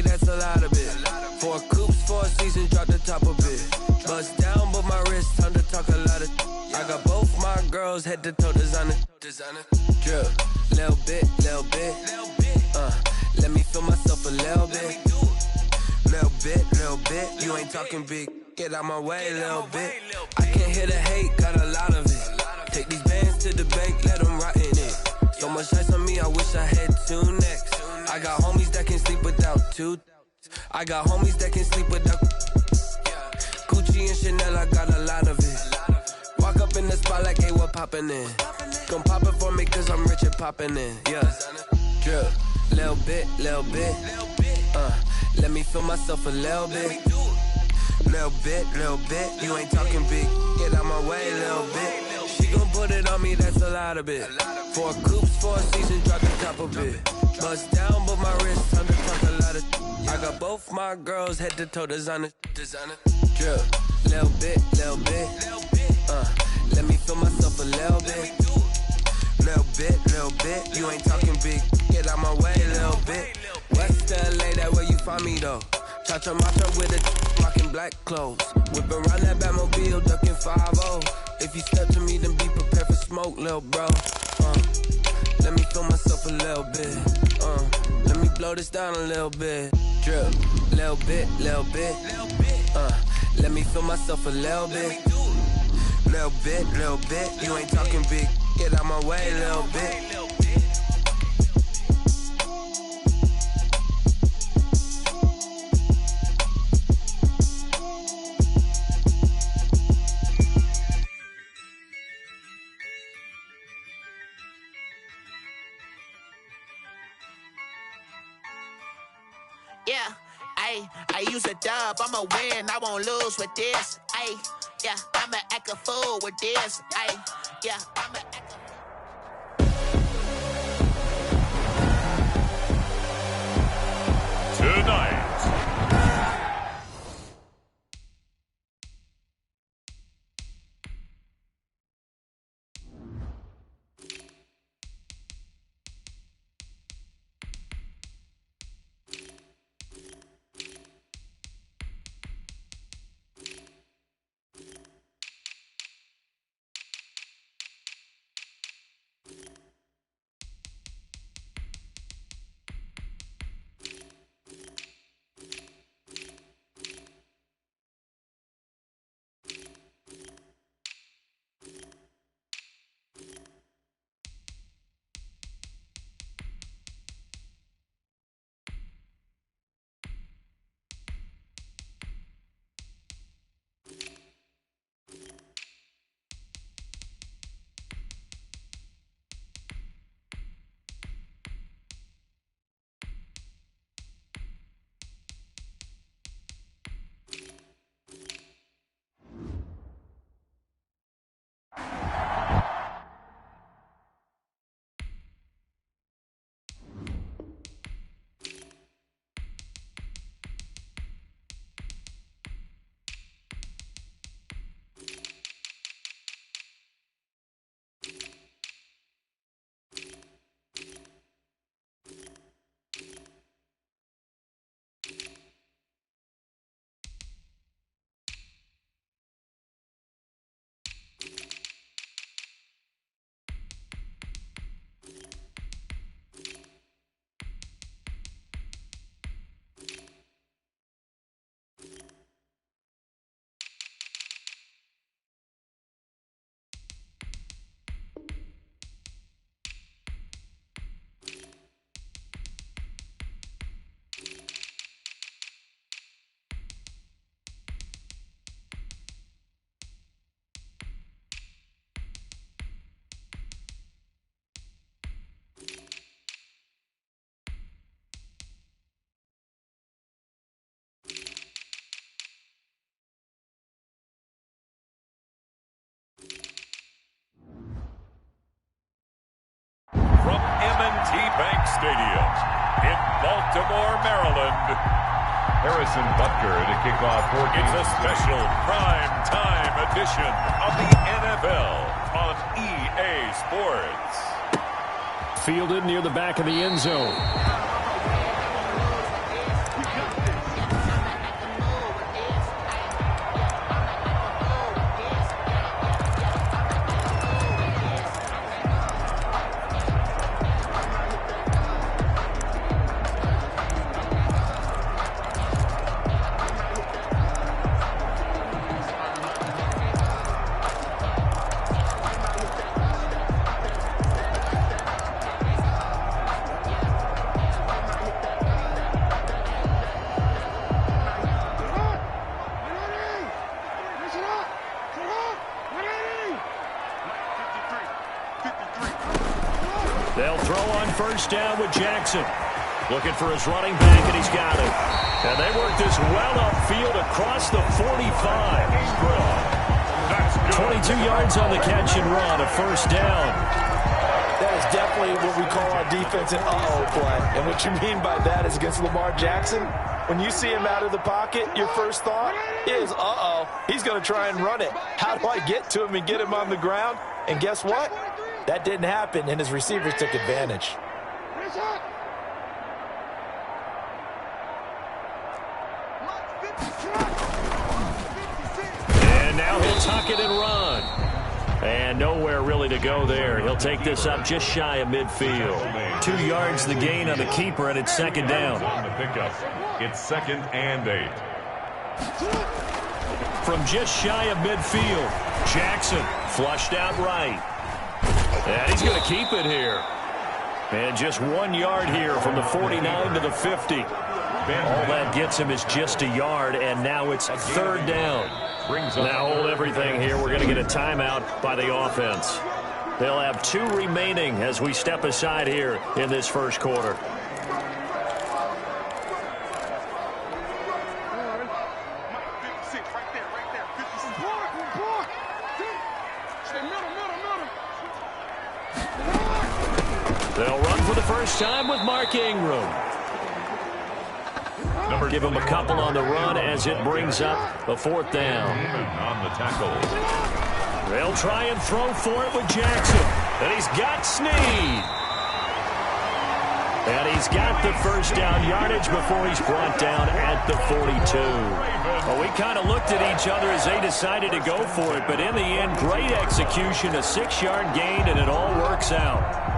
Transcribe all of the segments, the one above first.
me, that's a lot of it. 4 coops, 4 seasons, drop the top of it. Bust down, but my wrist, time to talk a lot of. I got both my girls, head to toe designer. Drip, little bit. Let me feel myself a little bit. Little bit. You ain't talking big. Get out my way, little bit. I can't hear the hate, got a lot of it. Take these bands to the bank, let them rot in it. So much ice on me, I wish I had 2 necks. I got homies that can sleep without 2. I got homies that can sleep without Gucci and Chanel, I got a lot of it. Walk up in the spot like, hey, what poppin' in? Gon' pop it for me cause I'm rich and poppin' in. Yeah, drip, little bit. Let me feel myself a little bit. Little bit. You ain't talking big. Get out my way, little bit. She gon' put it on me, that's a lot of it. 4 coops, 4 seasons, drop the top of it. Bust down, but my wrist, time to talk a lot of. I got both my girls, head to toe designer. Drip, little bit. Let me feel myself a little bit. Little bit. You ain't talking big. Get out my way, little bit. West LA, that where you find me though. Cha-cha matcha with a rockin' black clothes. Whip around that Batmobile, ducking 5-0. If you step to me, then be prepared for smoke, little bro. Let me feel myself a little bit. Let me blow this down a little bit. Drip, little bit. Let me feel myself a little bit. Little bit. You ain't talking big. Get out my way, little bit. Yeah, I use a dub, I'ma win, I won't lose with this. Yeah, I'ma act a fool with this. Yeah, I'ma act a Tonight. From M&T Bank Stadium in Baltimore, Maryland, Harrison Butker to kick off 14. It's a special prime time edition of the NFL on EA Sports. Fielded near the back of the end zone. They'll throw on first down with Jackson. Looking for his running back, and he's got it. And they work this well upfield across the 45. 22 yards on the catch and run, a first down. That is definitely what we call our defense an uh-oh play. And what you mean by that is against Lamar Jackson, when you see him out of the pocket, your first thought is, uh-oh, he's going to try and run it. How do I get to him and get him on the ground? And guess what? That didn't happen, and his receivers took advantage. And now he'll tuck it and run. And nowhere really to go there. He'll take this up just shy of midfield. 2 yards the gain on the keeper, and it's second down. On the pickup, it's 2nd and 8. From just shy of midfield, Jackson flushed out right. And he's going to keep it here. And just 1 yard here from the 49 to the 50. All that gets him is just a yard, and now it's third down. Now hold everything here. We're going to get a timeout by the offense. They'll have 2 remaining as we step aside here in this first quarter. They'll run for the first time with Mark Ingram. Give him a couple on the run as it brings up a fourth down. On the tackle. They'll try and throw for it with Jackson. And he's got Snead. And he's got the first down yardage before he's brought down at the 42. Well, we kind of looked at each other as they decided to go for it. But in the end, great execution, a 6-yard gain, and it all works out.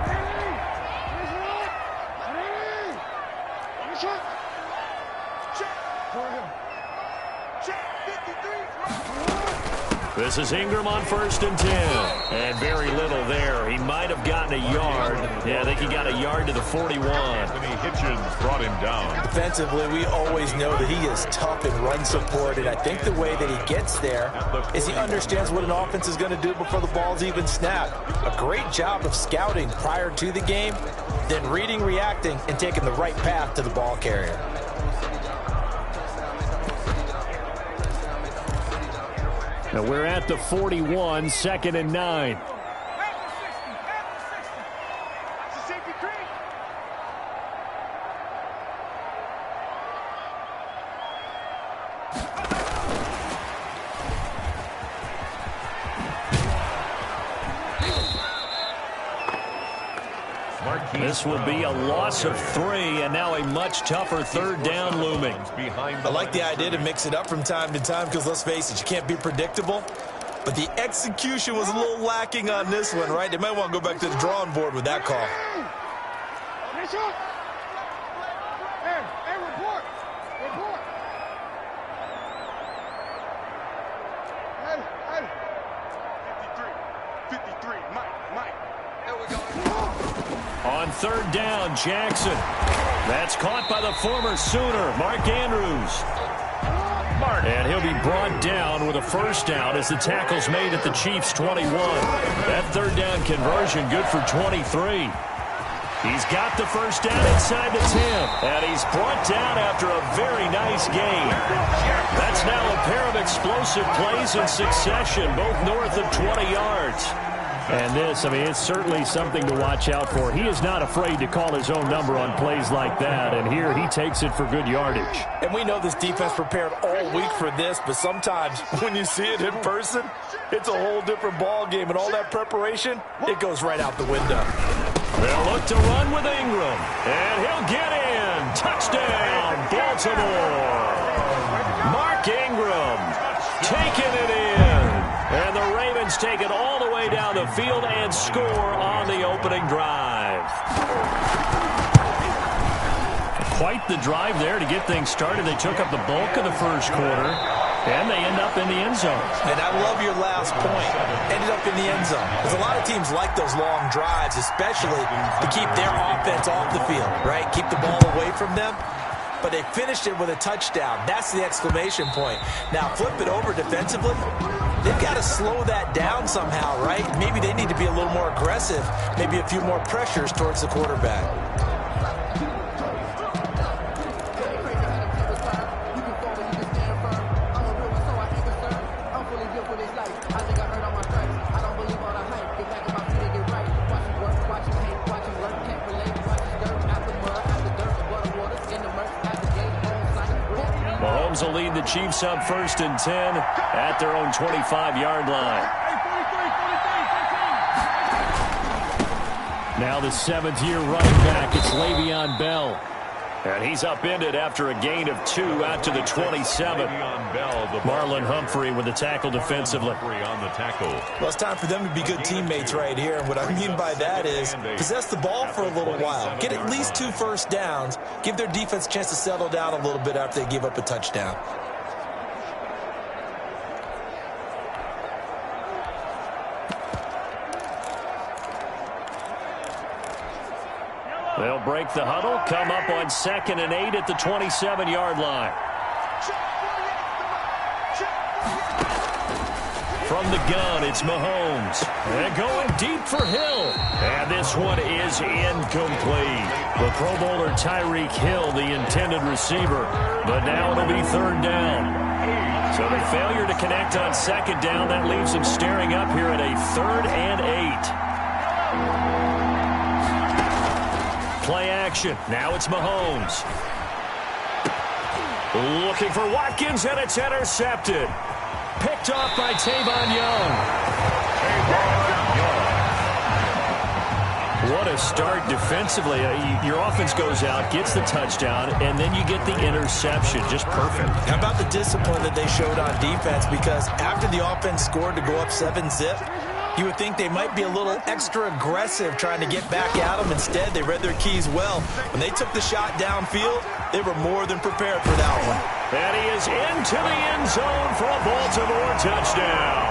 This is Ingram on 1st and 10. And very little there. He might have gotten a yard. Yeah, I think he got a yard to the 41. Anthony Hitchens brought him down. Defensively, we always know that he is tough in run support, and I think the way that he gets there is he understands what an offense is going to do before the ball's even snapped. A great job of scouting prior to the game, then reading, reacting, and taking the right path to the ball carrier. Now we're at the 41, 2nd and 9. This will be a loss of 3, and now a much tougher third down looming. I like the idea to mix it up from time to time because, let's face it, you can't be predictable. But the execution was a little lacking on this one, right? They might want to go back to the drawing board with that call. On third down, Jackson. That's caught by the former Sooner, Mark Andrews. And he'll be brought down with a first down as the tackle's made at the Chiefs' 21. That third down conversion good for 23. He's got the first down inside the 10. And he's brought down after a very nice gain. That's now a pair of explosive plays in succession, both north of 20 yards. And this, I mean, it's certainly something to watch out for. He is not afraid to call his own number on plays like that, and here he takes it for good yardage. And we know this defense prepared all week for this, but sometimes when you see it in person, it's a whole different ball game, and all that preparation, it goes right out the window. They'll look to run with Ingram, and he'll get in. Touchdown, Baltimore. Mark Ingram taking it in. And the Ravens take it all the way down the field and score on the opening drive. Quite the drive there to get things started. They took up the bulk of the first quarter, and they end up in the end zone. And I love your last point. Ended up in the end zone. Because a lot of teams like those long drives, especially to keep their offense off the field, right? Keep the ball away from them. But they finished it with a touchdown. That's the exclamation point. Now flip it over defensively. they've got to slow that down somehow, right? Maybe they need to be a little more aggressive, maybe a few more pressures towards the quarterback. Mahomes will lead the Chiefs up 1st and 10 at their own 25-yard line. Now the 7th-year running back, it's Le'Veon Bell. And he's upended after a gain of 2 out to the 27. Marlon Humphrey with the tackle defensively. Well, it's time for them to be good teammates right here. And what I mean by that is possess the ball for a little while. Get at least 2 first downs. Give their defense a chance to settle down a little bit after they give up a touchdown. They'll break the huddle, come up on 2nd and 8 at the 27-yard line. From the gun, it's Mahomes. They're going deep for Hill. And this one is incomplete. The Pro Bowler Tyreek Hill, the intended receiver. But now it'll be 3rd down. So the failure to connect on 2nd down, that leaves them staring up here at a 3rd and 8. Play action. Now it's Mahomes. Looking for Watkins, and it's intercepted. Picked off by Tavon Young. What a start defensively. Your offense goes out, gets the touchdown, and then you get the interception. Just perfect. How about the discipline that they showed on defense? Because after the offense scored to go up 7-zip, you would think they might be a little extra aggressive trying to get back at them. Instead, they read their keys well. When they took the shot downfield, they were more than prepared for that one. And he is into the end zone for a Baltimore touchdown.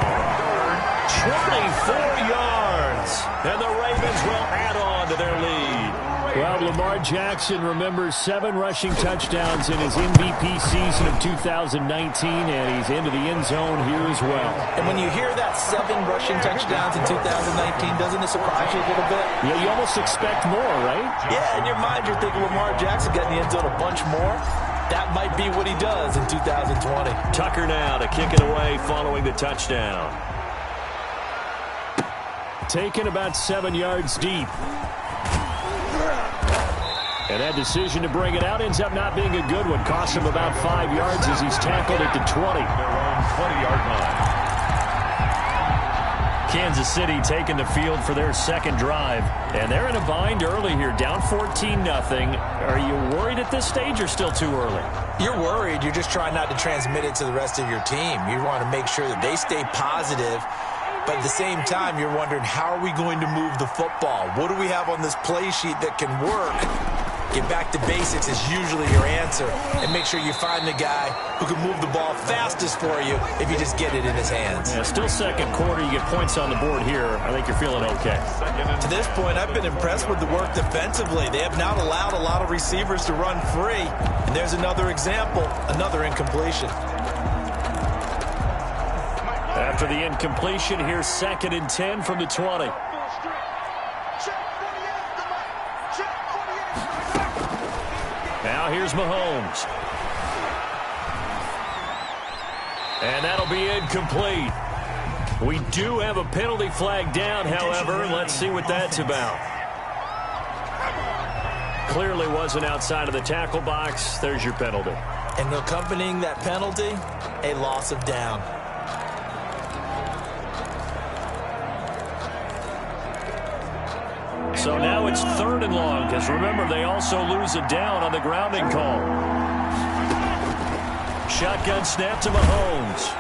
24 yards. And the Ravens will add on to their lead. Well, Lamar Jackson remembers 7 rushing touchdowns in his MVP season of 2019, and he's into the end zone here as well. And when you hear that 7 rushing touchdowns in 2019, doesn't it surprise you a little bit? Yeah, you almost expect more, right? Yeah, in your mind you're thinking Lamar Jackson got in the end zone a bunch more. That might be what he does in 2020. Tucker now to kick it away following the touchdown. Taken about 7 yards deep. And that decision to bring it out ends up not being a good one. Cost him about 5 yards as he's tackled at the 20. Their own 20-yard line. Kansas City taking the field for their 2nd drive. And they're in a bind early here, down 14-0. Are you worried at this stage or still too early? You're worried. You're just trying not to transmit it to the rest of your team. You want to make sure that they stay positive. But at the same time, you're wondering, how are we going to move the football? What do we have on this play sheet that can work? Get back to basics is usually your answer. And make sure you find the guy who can move the ball fastest for you if you just get it in his hands. Yeah, still 2nd quarter. You get points on the board here. I think you're feeling okay. To this point, I've been impressed with the work defensively. They have not allowed a lot of receivers to run free. And there's another example, another incompletion. After the incompletion, here's 2nd and 10 from the 20. Now here's Mahomes. And that'll be incomplete. We do have a penalty flag down, however. Let's see what that's about. Clearly wasn't outside of the tackle box. There's your penalty. And accompanying that penalty, a loss of down. So now it's 3rd and long, because remember, they also lose a down on the grounding call. Shotgun snap to Mahomes.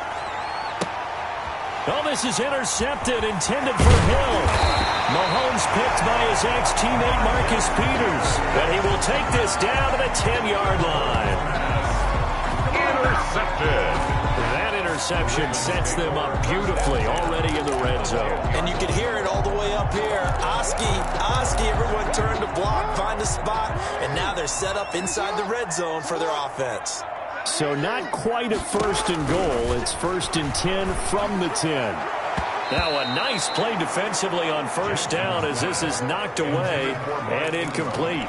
Oh, this is intercepted, intended for Hill. Mahomes picked by his ex-teammate Marcus Peters. And he will take this down to the 10-yard line. Intercepted. That interception sets them up beautifully already in the red zone. And you can hear it all the way up here. Oski, everyone turned to block, find a spot, and now they're set up inside the red zone for their offense. So not quite a 1st and goal. It's 1st and 10 from the 10. Now a nice play defensively on 1st down as this is knocked away and incomplete.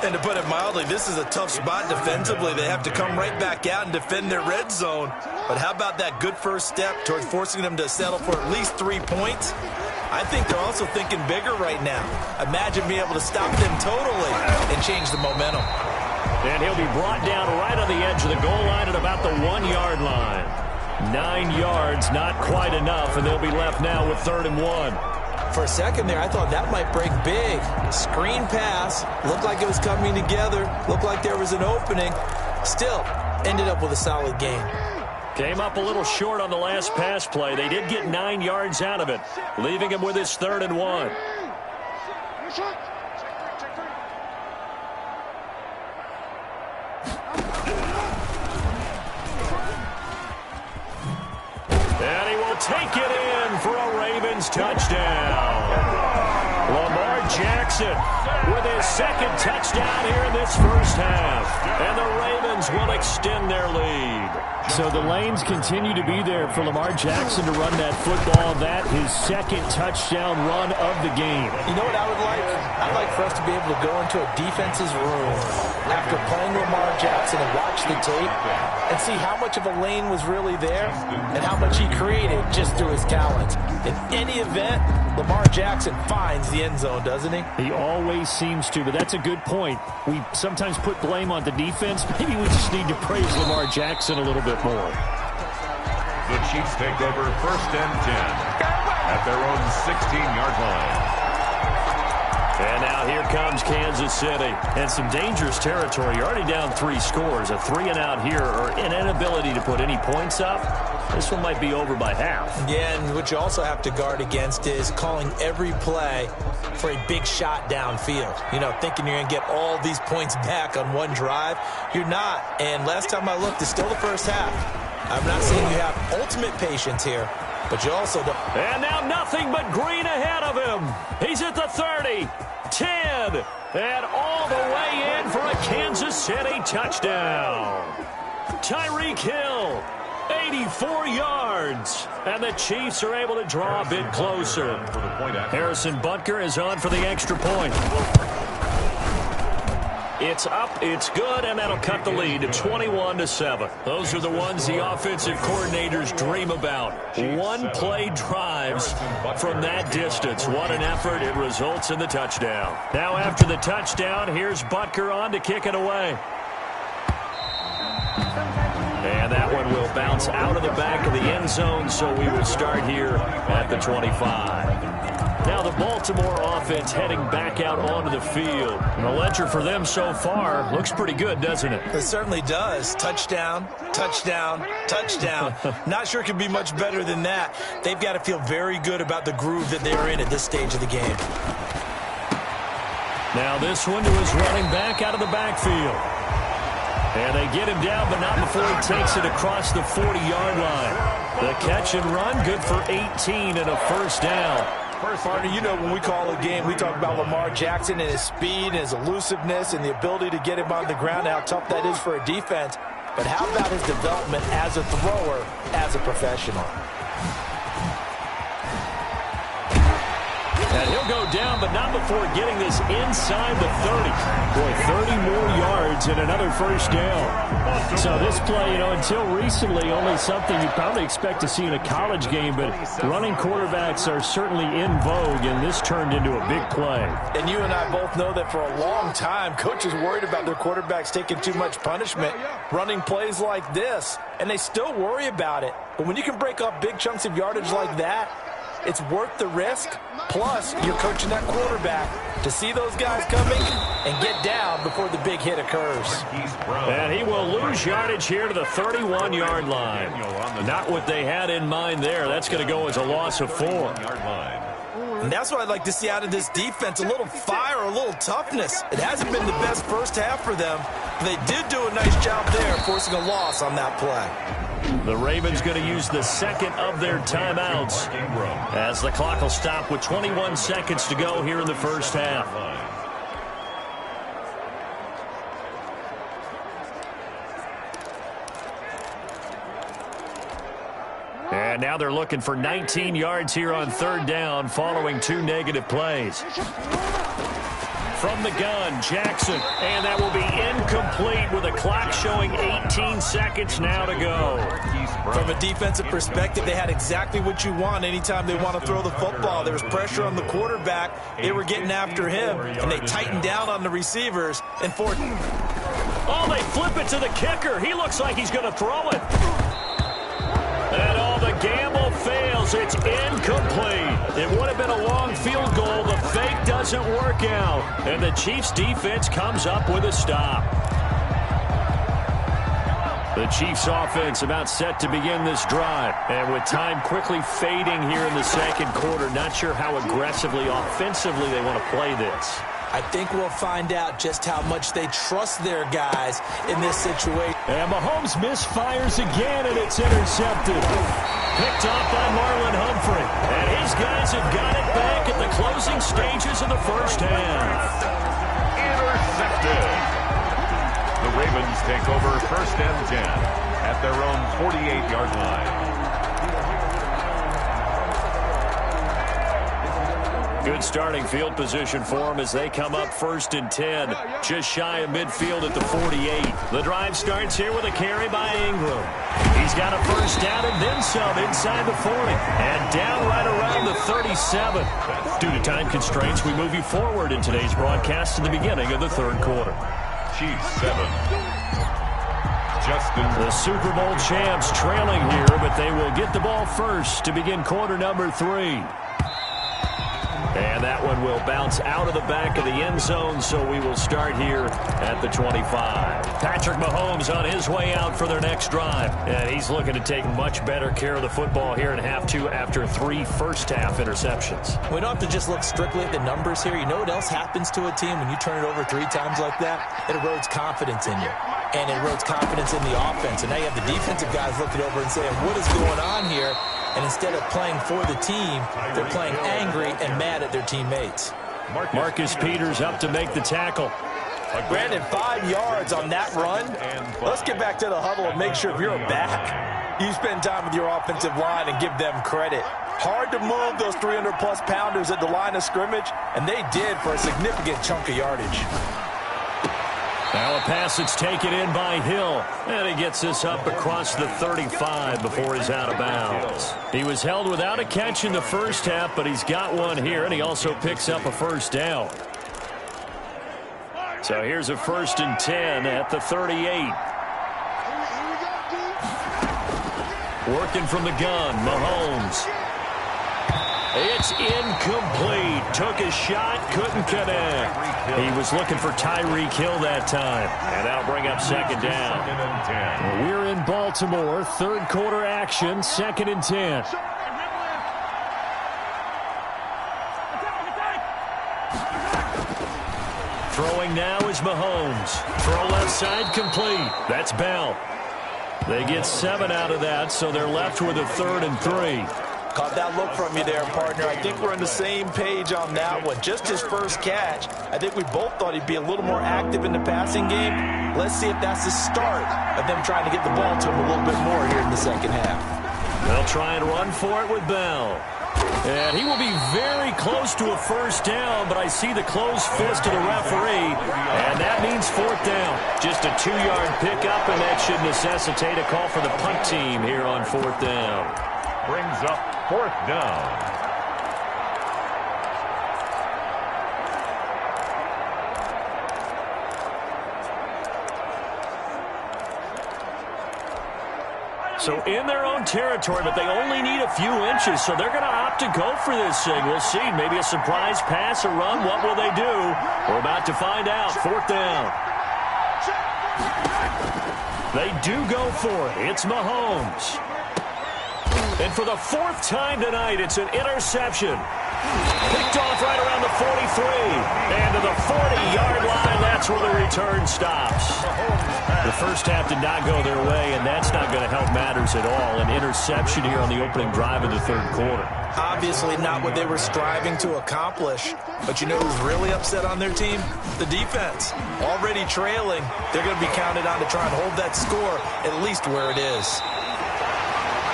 And to put it mildly, this is a tough spot defensively. They have to come right back out and defend their red zone. But how about that good first step towards forcing them to settle for at least 3 points? I think they're also thinking bigger right now. Imagine being able to stop them totally and change the momentum. And he'll be brought down right on the edge of the goal line at about the 1-yard line. 9 yards, not quite enough, and they'll be left now with 3rd and 1. For a second there, I thought that might break big. Screen pass, looked like it was coming together, looked like there was an opening. Still, ended up with a solid gain. Came up a little short on the last pass play. They did get 9 yards out of it, leaving him with his 3rd and 1. And he will take it in for a Ravens touchdown. Lamar Jackson with his 2nd touchdown here in this first half. And the Ravens will extend their lead. So the lanes continue to be there for Lamar Jackson to run that football. That his 2nd touchdown run of the game. You know what I would like? I'd like for us to be able to go into a defense's room after playing Lamar Jackson and watch the tape and see how much of a lane was really there and how much he created just through his talent. In any event, Lamar Jackson finds the end zone, doesn't he? He always seems to, but that's a good point. We sometimes put blame on the defense. Maybe we just need to praise Lamar Jackson a little bit more. The Chiefs take over 1st and 10 at their own 16-yard line. And now here comes Kansas City. And some dangerous territory. You're already down 3 scores. A 3-and-out here or an inability to put any points up. This one might be over by half. Yeah, and what you also have to guard against is calling every play for a big shot downfield. You know, thinking you're going to get all these points back on one drive. You're not. And last time I looked, it's still the first half. I'm not saying you have ultimate patience here, but you also don't. And now nothing but green ahead of him. He's at the 30, 10, and all the way in for a Kansas City touchdown. Tyreek Hill, 84 yards. And the Chiefs are able to draw a bit closer. Harrison Butker is on for the extra point. It's up, it's good, and that'll cut the lead to 21-7. Those are the ones the offensive coordinators dream about. One-play drives from that distance. What an effort. It results in the touchdown. Now after the touchdown, here's Butker on to kick it away. And that one will bounce out of the back of the end zone, so we will start here at the 25. Now the Baltimore offense heading back out onto the field. And the ledger for them so far looks pretty good, doesn't it? It certainly does. Touchdown, touchdown, touchdown. Not sure it can be much better than that. They've got to feel very good about the groove that they're in at this stage of the game. Now this one to his running back out of the backfield. And they get him down, but not before he takes it across the 40-yard line. The catch and run, good for 18 and a first down. Partner, you know when we call a game, we talk about Lamar Jackson and his speed and his elusiveness and the ability to get him on the ground, how tough that is for a defense. But how about his development as a thrower, as a professional? And he'll go down, but not before getting this inside the 30. Boy, 30 more yards and another first down. So this play, you know, until recently, only something you probably expect to see in a college game, but running quarterbacks are certainly in vogue, and this turned into a big play. And you and I both know that for a long time, coaches worried about their quarterbacks taking too much punishment, running plays like this, and they still worry about it. But when you can break up big chunks of yardage like that, it's worth the risk. Plus, you're coaching that quarterback to see those guys coming and get down before the big hit occurs. And he will lose yardage here to the 31-yard line. Not what they had in mind there. That's going to go as a loss of 4. And that's what I'd like to see out of this defense, a little fire, a little toughness. It hasn't been the best first half for them. They did do a nice job there, forcing a loss on that play. The Ravens going to use the second of their timeouts as the clock will stop with 21 seconds to go here in the first half. And now they're looking for 19 yards here on third down following 2 negative plays. From the gun, Jackson, and that will be incomplete with a clock showing 18 seconds now to go. From a defensive perspective, they had exactly what you want anytime they want to throw the football. There was pressure on the quarterback. They were getting after him, and they tightened down on the receivers. And oh, they flip it to the kicker. He looks like he's going to throw it. And all the gamble fails. It's incomplete. It would have been a long field goal. The fake doesn't work out. And the Chiefs' defense comes up with a stop. The Chiefs' offense about set to begin this drive. And with time quickly fading here in the second quarter, not sure how aggressively, offensively they want to play this. I think we'll find out just how much they trust their guys in this situation. And Mahomes misfires again, and it's intercepted. Picked off by Marlon Humphrey. And his guys have got it back at the closing stages of the first half. Intercepted. The Ravens take over 1st and 10 at their own 48-yard line. Good starting field position for them as they come up 1st and 10. Just shy of midfield at the 48. The drive starts here with a carry by Ingram. He's got a first down and then some inside the 40. And down right around the 37. Due to time constraints, we move you forward in today's broadcast to the beginning of the third quarter. Chiefs 7. Justin. The Super Bowl champs trailing here, but they will get the ball first to begin quarter number 3. And that one will bounce out of the back of the end zone, so we will start here at the 25. Patrick Mahomes on his way out for their next drive. And he's looking to take much better care of the football here in half 2 after 3 first-half interceptions. We don't have to just look strictly at the numbers here. You know what else happens to a team when you turn it over 3 times like that? It erodes confidence in you. And it erodes confidence in the offense. And now you have the defensive guys looking over and saying, what is going on here? And instead of playing for the team, they're playing angry and mad at their teammates. Marcus Peters up to make the tackle. Brandon, 5 yards on that run. Let's get back to the huddle and make sure if you're back, you spend time with your offensive line and give them credit. Hard to move those 300-plus pounders at the line of scrimmage, and they did for a significant chunk of yardage. Now a pass that's taken in by Hill. And he gets this up across the 35 before he's out of bounds. He was held without a catch in the first half, but he's got one here, and he also picks up a first down. So here's a 1st and 10 at the 38. Working from the gun, Mahomes. It's incomplete. Took a shot, couldn't connect. He was looking for Tyreek Hill that time. And that'll bring up 2nd down. We're in Baltimore. 3rd quarter action, 2nd and 10. Throwing now is Mahomes. Throw left side complete. That's Bell. They get 7 out of that, so they're left with a 3rd and 3. Caught that look from you there, partner. I think we're on the same page on that one. Just his first catch. I think we both thought he'd be a little more active in the passing game. Let's see if that's the start of them trying to get the ball to him a little bit more here in the second half. They'll try and run for it with Bell. And he will be very close to a first down, but I see the closed fist of the referee, and that means 4th down. Just a 2-yard pickup, and that should necessitate a call for the punt team here on 4th down. Brings up 4th down. So in their own territory, but they only need a few inches, so they're going to opt to go for this thing. We'll see. Maybe a surprise pass, a run. What will they do? We're about to find out. 4th down. They do go for it. It's Mahomes. And for the 4th time tonight, it's an interception. Picked off right around the 43. And to the 40-yard line, that's where the return stops. The first half did not go their way, and that's not going to help matters at all. An interception here on the opening drive of the 3rd quarter. Obviously not what they were striving to accomplish. But you know who's really upset on their team? The defense. Already trailing, they're going to be counted on to try and hold that score at least where it is.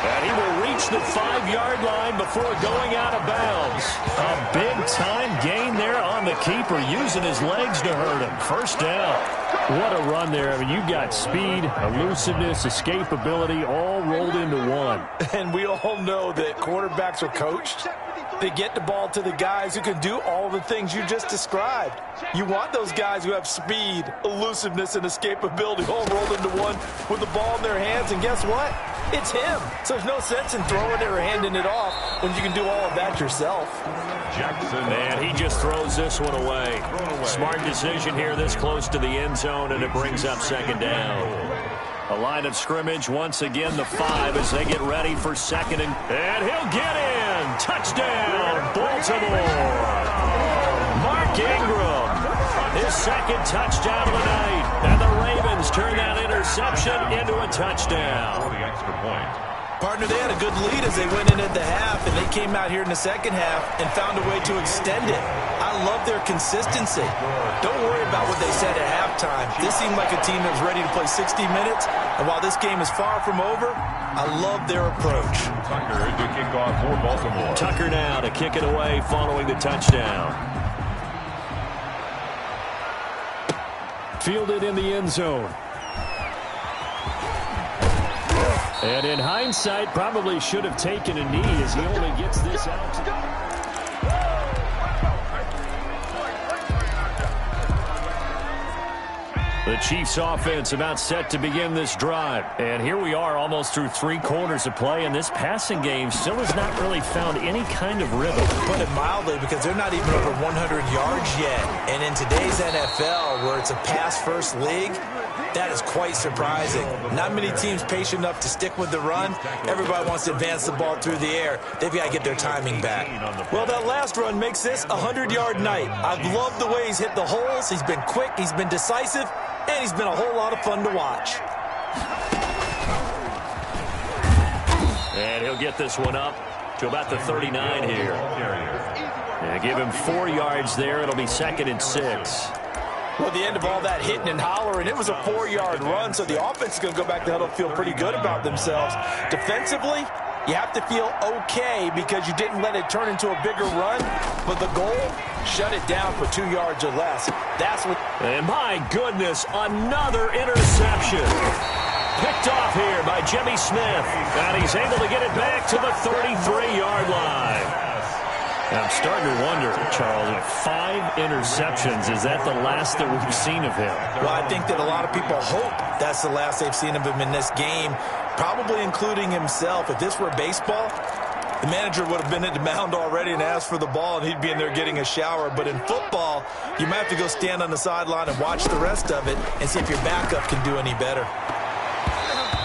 And he will reach the 5-yard line before going out of bounds. A big-time gain there on the keeper, using his legs to hurt him. First down. What a run there. I mean, you got speed, elusiveness, escapability, all rolled into one. And we all know that quarterbacks are coached. They get the ball to the guys who can do all the things you just described. You want those guys who have speed, elusiveness, and escapability all rolled into one with the ball in their hands. And guess what? It's him. So there's no sense in throwing it or handing it off when you can do all of that yourself. Jackson. And he just throws this one away. Smart decision here this close to the end zone, and it brings up second down. A line of scrimmage, once again, the 5 as they get ready for second. And he'll get in. Touchdown, Baltimore. Mark Ingram, his second touchdown of the night. And the Ravens turn that interception into a touchdown. The extra point. Partner, they had a good lead as they went into the half, and they came out here in the second half and found a way to extend it. I love their consistency. Don't worry about what they said at halftime. This seemed like a team that was ready to play 60 minutes, and while this game is far from over, I love their approach. Tucker to kick off for Baltimore. Tucker now to kick it away following the touchdown. Fielded in the end zone. And in hindsight, probably should have taken a knee as he only gets this out. The Chiefs offense about set to begin this drive. And here we are almost through 3 quarters of play, and this passing game still has not really found any kind of rhythm. Put it mildly, because they're not even over 100 yards yet. And in today's NFL, where it's a pass-first league, that is quite surprising. Not many teams patient enough to stick with the run. Everybody wants to advance the ball through the air. They've got to get their timing back. Well, that last run makes this a 100-yard night. I've loved the way he's hit the holes. He's been quick. He's been decisive. And he's been a whole lot of fun to watch. And he'll get this one up to about the 39 here. And give him 4 yards there. It'll be second and 6. Well, at the end of all that hitting and hollering, it was a 4-yard run, so the offense is going to go back to huddle and feel pretty good about themselves. Defensively, you have to feel okay because you didn't let it turn into a bigger run, but the goal, shut it down for 2 yards or less. That's what. And my goodness, another interception. Picked off here by Jimmy Smith, and he's able to get it back to the 33-yard line. I'm starting to wonder, Charles, 5 interceptions, is that the last that we've seen of him? Well, I think that a lot of people hope that's the last they've seen of him in this game, probably including himself. If this were baseball, the manager would have been at the mound already and asked for the ball, and he'd be in there getting a shower. But in football, you might have to go stand on the sideline and watch the rest of it and see if your backup can do any better.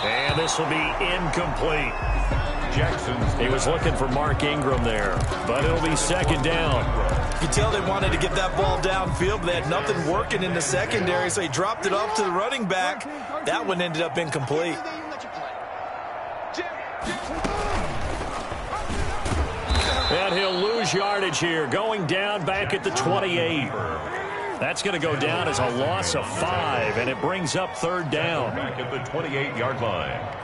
And this will be incomplete. Jackson's. He was looking for Mark Ingram there, but it'll be second down. You can tell they wanted to get that ball downfield, but they had nothing working in the secondary, so he dropped it off to the running back. That one ended up incomplete. And he'll lose yardage here, going down back at the 28. That's going to go down as a loss of 5, and it brings up third down. Back at the 28-yard line.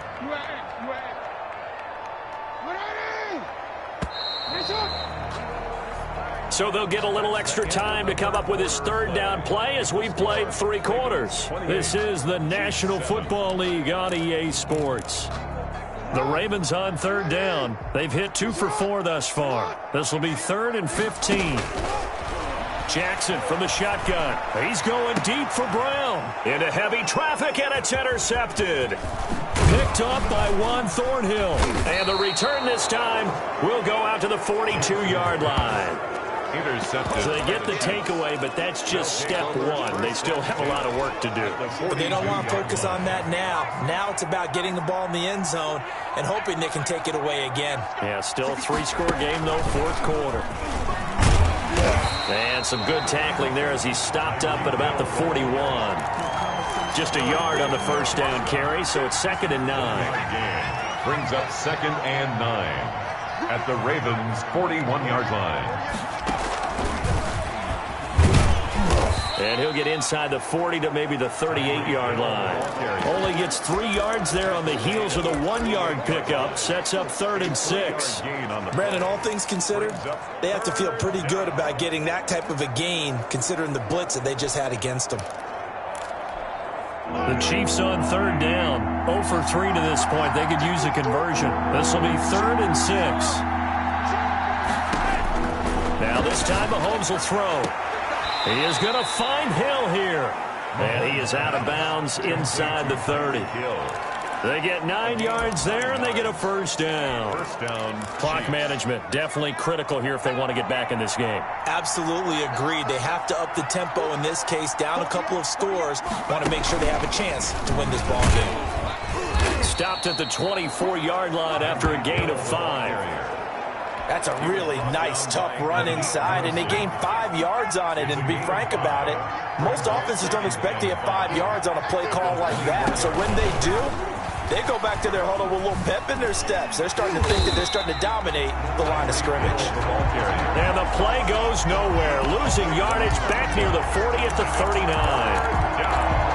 So they'll get a little extra time to come up with his third down play as we've played 3 quarters. This is the National Football League on EA Sports. The Ravens on third down. They've hit 2 for 4 thus far. This will be 3rd and 15. Jackson from the shotgun. He's going deep for Brown. Into heavy traffic, and it's intercepted. Picked up by Juan Thornhill. And the return this time will go out to the 42-yard line. Intercepted. So they get the takeaway, but that's just step 1. They still have a lot of work to do. But they don't want to focus on that now. Now it's about getting the ball in the end zone and hoping they can take it away again. Yeah, still a 3-score game, though, 4th quarter. And some good tackling there as he stopped up at about the 41. Just a yard on the first down carry, so it's 2nd and 9. Brings up 2nd and 9 at the Ravens' 41-yard line. And he'll get inside the 40 to maybe the 38-yard line. Only gets 3 yards there on the heels of the 1-yard pickup. Sets up 3rd and 6. Brandon, all things considered, they have to feel pretty good about getting that type of a gain, considering the blitz that they just had against them. The Chiefs on 3rd down. 0 for 3 to this point. They could use a conversion. This will be 3rd and 6. Now this time Mahomes will throw. He is going to find Hill here. And he is out of bounds inside the 30. They get 9 yards there, and they get a first down. Clock management, definitely critical here if they want to get back in this game. Absolutely agreed. They have to up the tempo in this case, down a couple of scores. Want to make sure they have a chance to win this ball game. Stopped at the 24-yard line after a gain of 5. That's a really nice, tough run inside, and they gained 5 yards on it. And to be frank about it, most offenses don't expect to get 5 yards on a play call like that. So when they do, they go back to their huddle with a little pep in their steps. They're starting to think that they're starting to dominate the line of scrimmage. And the play goes nowhere. Losing yardage back near the 40 at the 39.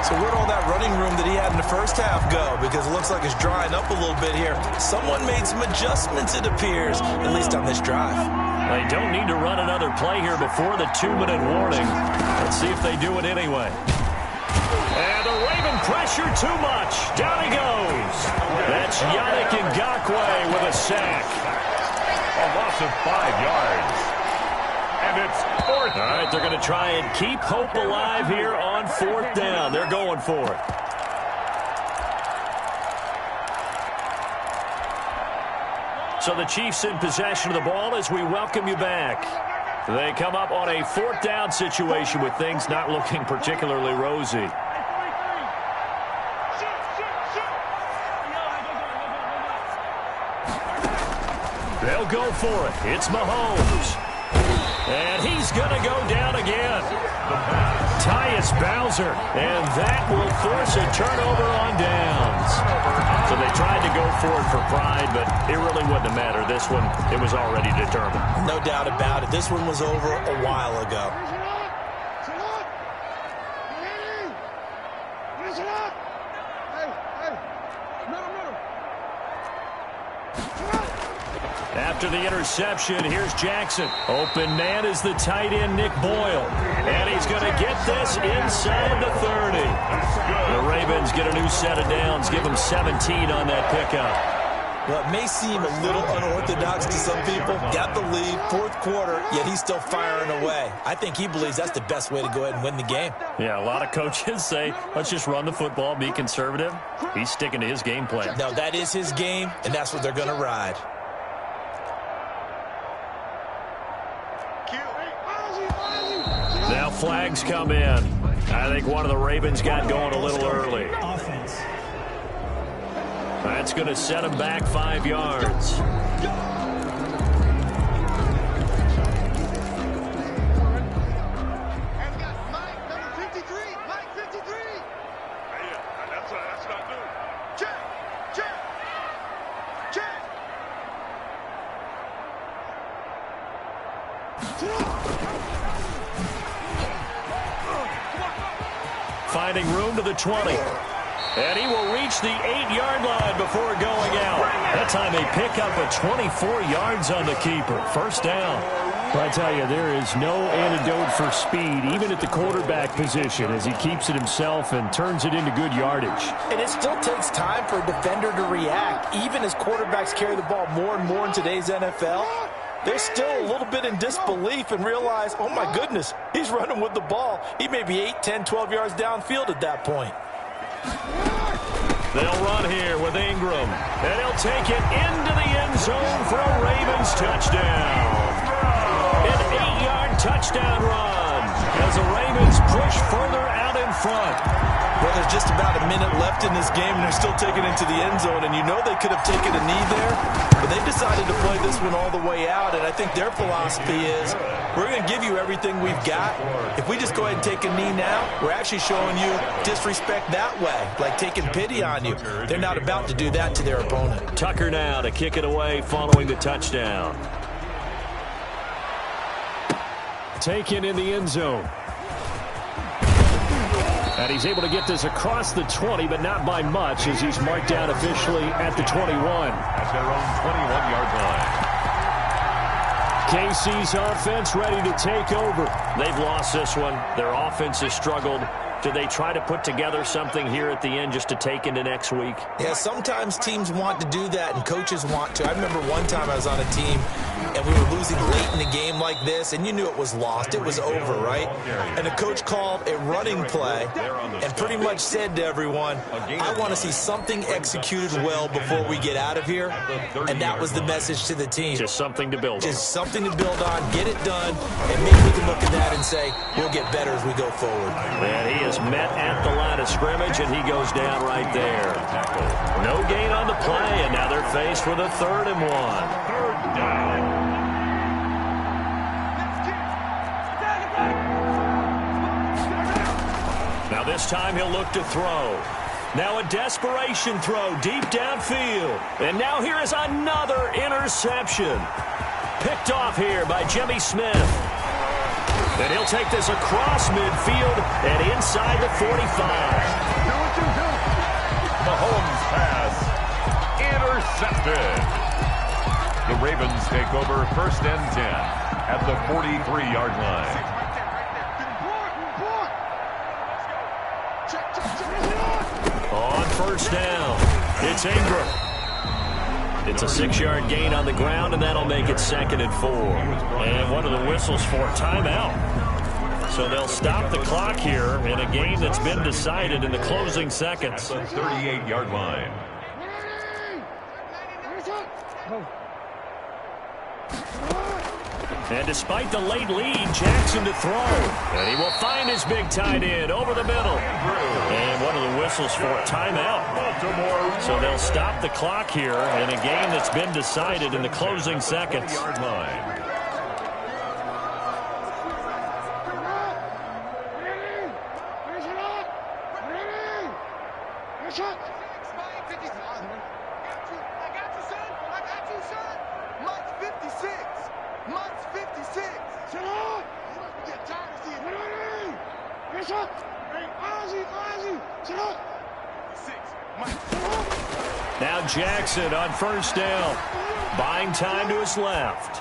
So where'd all that running room that he had in the first half go? Because it looks like it's drying up a little bit here. Someone made some adjustments, it appears, at least on this drive. They don't need to run another play here before the 2-minute warning. Let's see if they do it anyway. And the Raven pressure too much. Down he goes. That's Yannick Ngakoue with a sack. A loss of 5 yards. And it's 4th. All right, they're going to try and keep hope alive here on 4th down. They're going for it. So the Chiefs in possession of the ball as we welcome you back. They come up on a 4th down situation with things not looking particularly rosy. They'll go for it. It's Mahomes. And he's going to go down again. Tyus Bowser. And that will force a turnover on downs. So they tried to go for it for pride, but it really wouldn't have mattered. This one, it was already determined. No doubt about it. This one was over a while ago. After the interception, here's Jackson. Open man is the tight end, Nick Boyle. And he's going to get this inside the 30. The Ravens get a new set of downs, give them 17 on that pickup. Well, it may seem a little unorthodox to some people. Got the lead, 4th quarter, yet he's still firing away. I think he believes that's the best way to go ahead and win the game. Yeah, a lot of coaches say, let's just run the football, be conservative. He's sticking to his game plan. No, that is his game, and that's what they're going to ride. Now flags come in. I think one of the Ravens got going a little early. That's going to set him back 5 yards. Finding room to the 20. And he will reach the 8-yard line before going out. That time they pick up a 24 yards on the keeper. First down. But I tell you, there is no antidote for speed, even at the quarterback position, as he keeps it himself and turns it into good yardage. And it still takes time for a defender to react, even as quarterbacks carry the ball more and more in today's NFL. They're still a little bit in disbelief and realize, oh my goodness, he's running with the ball. He may be 8, 10, 12 yards downfield at that point. They'll run here with Ingram. And he'll take it into the end zone for a Ravens touchdown. An 8-yard touchdown run as the Ravens push further out in front. Well, there's just about a minute left in this game, and they're still taking it to the end zone. And you know they could have taken a knee there, but they decided to play this one all the way out. And I think their philosophy is, we're going to give you everything we've got. If we just go ahead and take a knee now, we're actually showing you disrespect that way, like taking pity on you. They're not about to do that to their opponent. Tucker now to kick it away following the touchdown. Taken in the end zone. And he's able to get this across the 20, but not by much, as he's marked down officially at the 21. At their own 21-yard line. KC's offense ready to take over. They've lost this one. Their offense has struggled. Do they try to put together something here at the end just to take into next week? Yeah, sometimes teams want to do that and coaches want to. I remember one time I was on a team and we were losing late in a game like this, and you knew it was lost. It was over, right? And the coach called a running play and pretty much said to everyone, I want to see something executed well before we get out of here. And that was the message to the team. Just something to build on. Just something to build on, get it done, and maybe we can look at that and say, we'll get better as we go forward. And he is met at the line of scrimmage, and he goes down right there. No gain on the play, and now they're faced with a 3rd and 1. Third down. Now this time he'll look to throw. Now a desperation throw deep downfield. And now here is another interception. Picked off here by Jimmy Smith. And he'll take this across midfield and inside the 45. Mahomes pass intercepted. The Ravens take over 1st and 10 at the 43-yard line. On 1st down, it's Ingram. It's a 6-yard gain on the ground, and that'll make it 2nd and 4. And one of the whistles for timeout. So they'll stop the clock here in a game that's been decided in the closing seconds. At the 38-yard line. And despite the late lead, Jackson to throw. And he will find his big tight end over the middle. And one of the whistles for a timeout. So they'll stop the clock here in a game that's been decided in the closing seconds. Now Jackson on 1st down. Buying time to his left.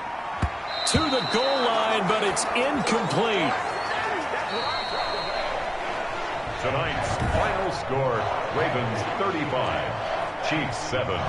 To the goal line, but it's incomplete. Tonight's final score, Ravens 35, Chiefs 7.